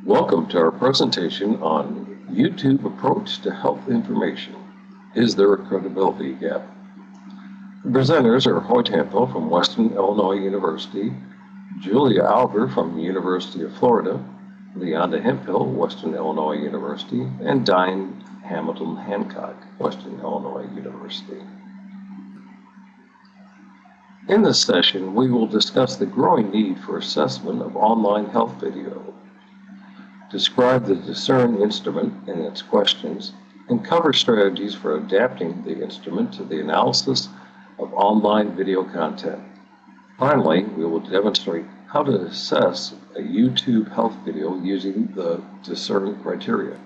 Welcome to our presentation on YouTube approach to health information. Is there a credibility gap? The presenters are Hoyt Hemphill from Western Illinois University, Julia Alber from the University of Florida, Leonda Hemphill, Western Illinois University, and Diane Hamilton Hancock, Western Illinois University. In this session, we will discuss the growing need for assessment of online health video, describe the DISCERN instrument and its questions, and cover strategies for adapting the instrument to the analysis of online video content. Finally, we will demonstrate how to assess a YouTube health video using the DISCERN criteria.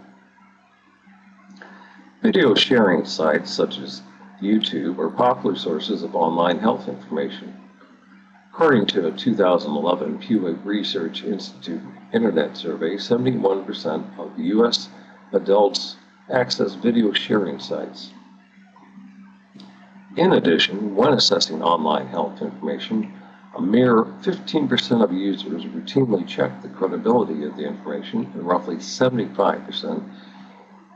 Video sharing sites such as YouTube are popular sources of online health information. According to a 2011 Pew Research Institute Internet survey, 71% of U.S. adults access video sharing sites. In addition, when assessing online health information, a mere 15% of users routinely check the credibility of the information, and roughly 75%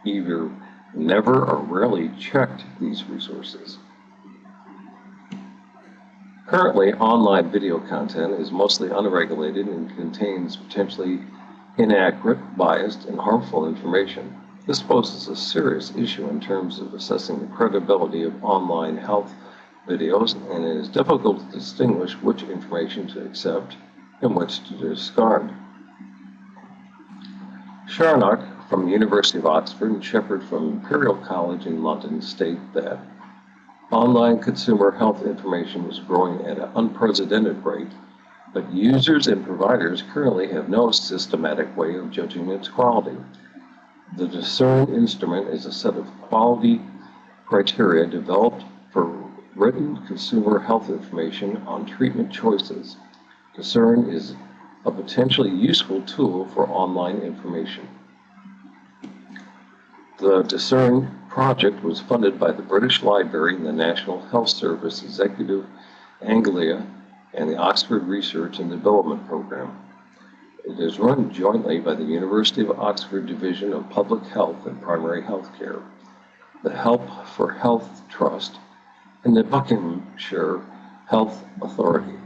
either never or rarely checked these resources. Currently, online video content is mostly unregulated and contains potentially inaccurate, biased, and harmful information. This poses a serious issue in terms of assessing the credibility of online health videos, and it is difficult to distinguish which information to accept and which to discard. Charnock from the University of Oxford and Shepherd from Imperial College in London state that online consumer health information is growing at an unprecedented rate, but users and providers currently have no systematic way of judging its quality. The DISCERN instrument is a set of quality criteria developed for written consumer health information on treatment choices. DISCERN is a potentially useful tool for online information. The DISCERN project was funded by the British Library and the National Health Service Executive Anglia and the Oxford Research and Development Program. It is run jointly by the University of Oxford Division of Public Health and Primary Health Care, the Help for Health Trust, and the Buckinghamshire Health Authority.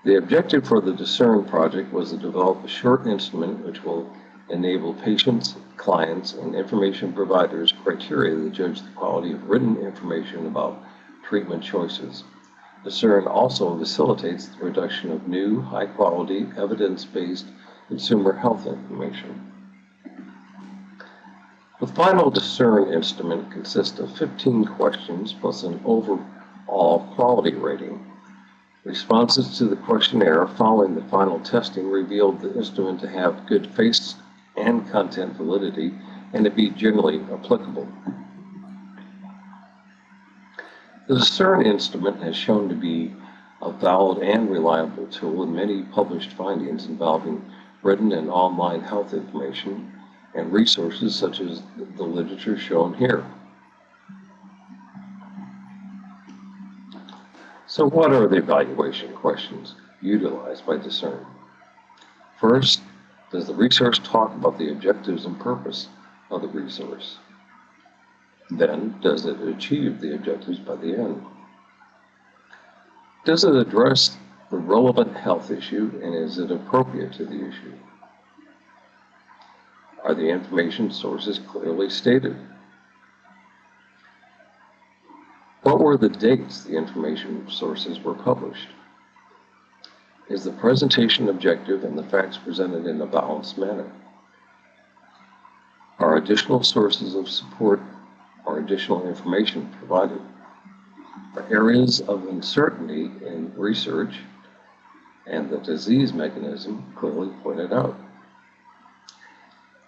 The objective for the DISCERN project was to develop a short instrument which will enable patients, clients, and information providers criteria to judge the quality of written information about treatment choices. DISCERN also facilitates the production of new, high-quality, evidence-based consumer health information. The final DISCERN instrument consists of 15 questions plus an overall quality rating. Responses to the questionnaire following the final testing revealed the instrument to have good face and content validity and to be generally applicable. The DISCERN instrument has shown to be a valid and reliable tool in many published findings involving written and online health information and resources such as the literature shown here. So what are the evaluation questions utilized by DISCERN? First, does the resource talk about the objectives and purpose of the resource? Then, does it achieve the objectives by the end? Does it address the relevant health issue, and is it appropriate to the issue? Are the information sources clearly stated? What were the dates the information sources were published? Is the presentation objective and the facts presented in a balanced manner? Are additional sources of support or additional information provided? Are areas of uncertainty in research and the disease mechanism clearly pointed out?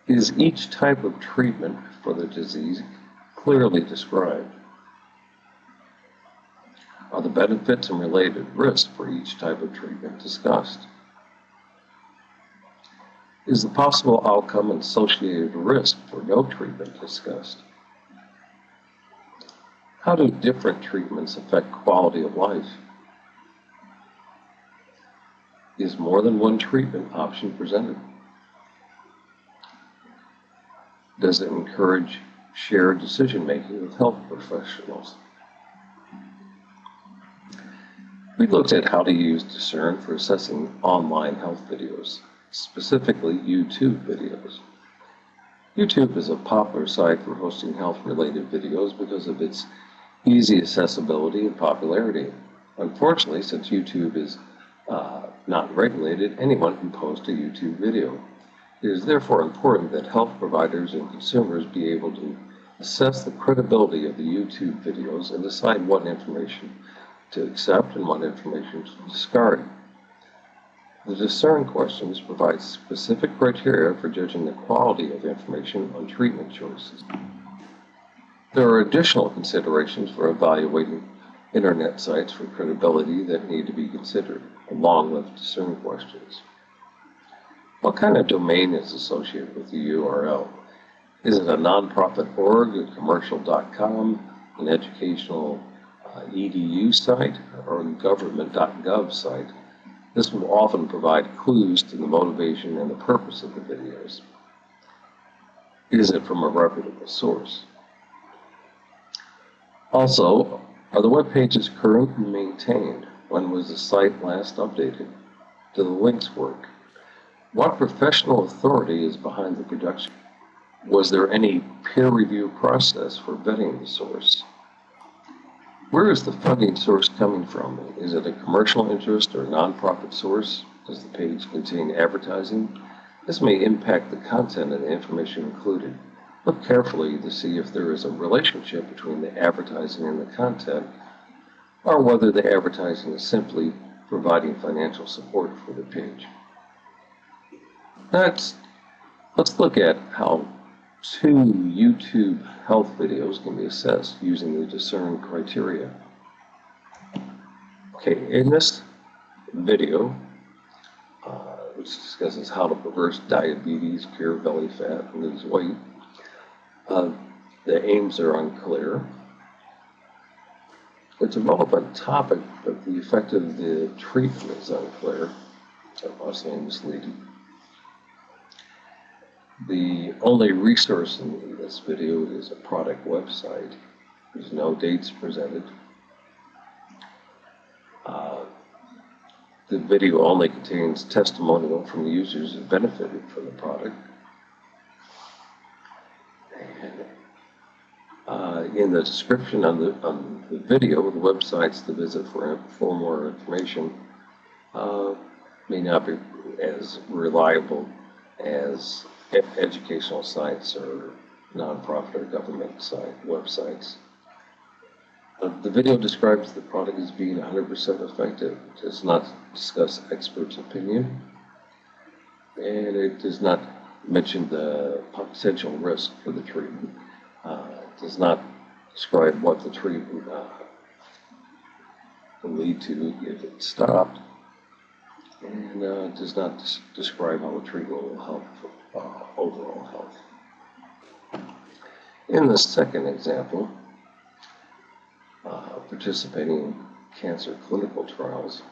Is each type of treatment for the disease clearly described? Are the benefits and related risks for each type of treatment discussed? Is the possible outcome and associated risk for no treatment discussed? How do different treatments affect quality of life? Is more than one treatment option presented? Does it encourage shared decision-making with health professionals? We looked at how to use DISCERN for assessing online health videos, specifically YouTube videos. YouTube is a popular site for hosting health-related videos because of its easy accessibility and popularity. Unfortunately, since YouTube is not regulated, anyone can post a YouTube video. It is therefore important that health providers and consumers be able to assess the credibility of the YouTube videos and decide what information to accept and what information to discard. The DISCERN questions provide specific criteria for judging the quality of information on treatment choices. There are additional considerations for evaluating Internet sites for credibility that need to be considered, along with DISCERN questions. What kind of domain is associated with the URL? Is it a nonprofit org, a commercial.com, an educational edu site, or a government.gov site? This will often provide clues to the motivation and the purpose of the videos. Is it from a reputable source? Also, are the web pages currently maintained? When was the site last updated? Do the links work? What professional authority is behind the production? Was there any peer review process for vetting the source? Where is the funding source coming from? Is it a commercial interest or a nonprofit source? Does the page contain advertising? This may impact the content and the information included. Look carefully to see if there is a relationship between the advertising and the content, or whether the advertising is simply providing financial support for the page. Next, let's look at how 2 YouTube health videos can be assessed using the DISCERN criteria. Okay, in this video, which discusses how to reverse diabetes, cure belly fat, and lose weight, the aims are unclear. It's a relevant topic, but the effect of the treatment is unclear, so mostly misleading. The only resource in this video is a product website. There's no dates presented. The video only contains testimonial from users who benefited from the product. And in the description on the video, the websites to visit for more information may not be as reliable as educational sites or nonprofit or government websites. The video describes the product as being 100% effective. It does not discuss experts' opinion, and it does not mention the potential risk for the treatment. It does not describe what the treatment will lead to if it's stopped, and does not describe how the treatment will help overall health. In the second example, participating in cancer clinical trials,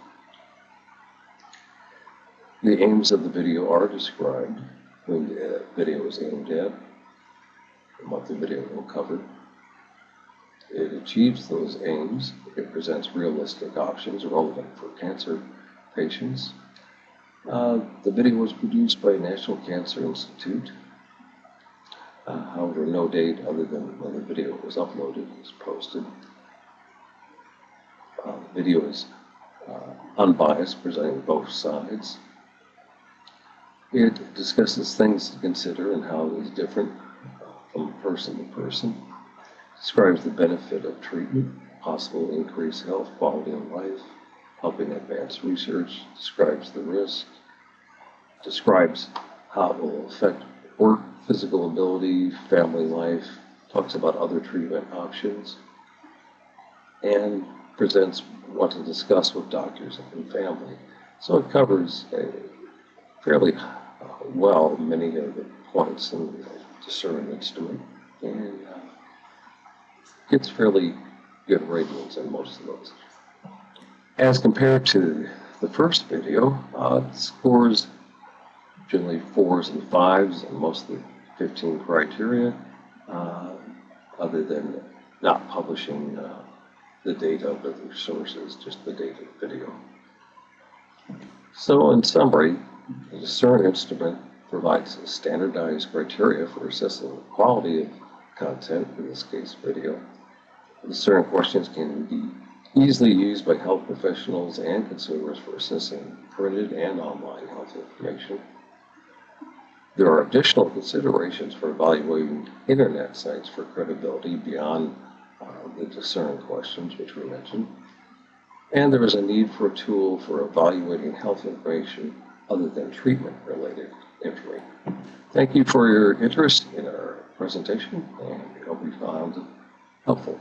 the aims of the video are described, who the video is aimed at, and what the video will cover. It achieves those aims. It presents realistic options relevant for cancer patients. The video was produced by National Cancer Institute. However, no date other than when the video was uploaded is posted. The video is unbiased, presenting both sides. It discusses things to consider and how it is different from person to person. Describes the benefit of treatment, possible increased health quality of life, helping advance research, describes the risk, describes how it will affect work, physical ability, family life, talks about other treatment options, and presents what to discuss with doctors and family. So it covers fairly well many of the points in the DISCERN instrument, and gets fairly good ratings in most of those. As compared to The first video scores generally 4s and 5s and most of the 15 criteria, other than not publishing the data of the sources, just the data of the video. So in summary, the DISCERN instrument provides standardized criteria for assessing the quality of content, in this case video. The DISCERN questions can be easily used by health professionals and consumers for assessing printed and online health information. There are additional considerations for evaluating internet sites for credibility beyond the DISCERN questions, which we mentioned. And there is a need for a tool for evaluating health information other than treatment-related information. Thank you for your interest in our presentation, and we hope you found it helpful.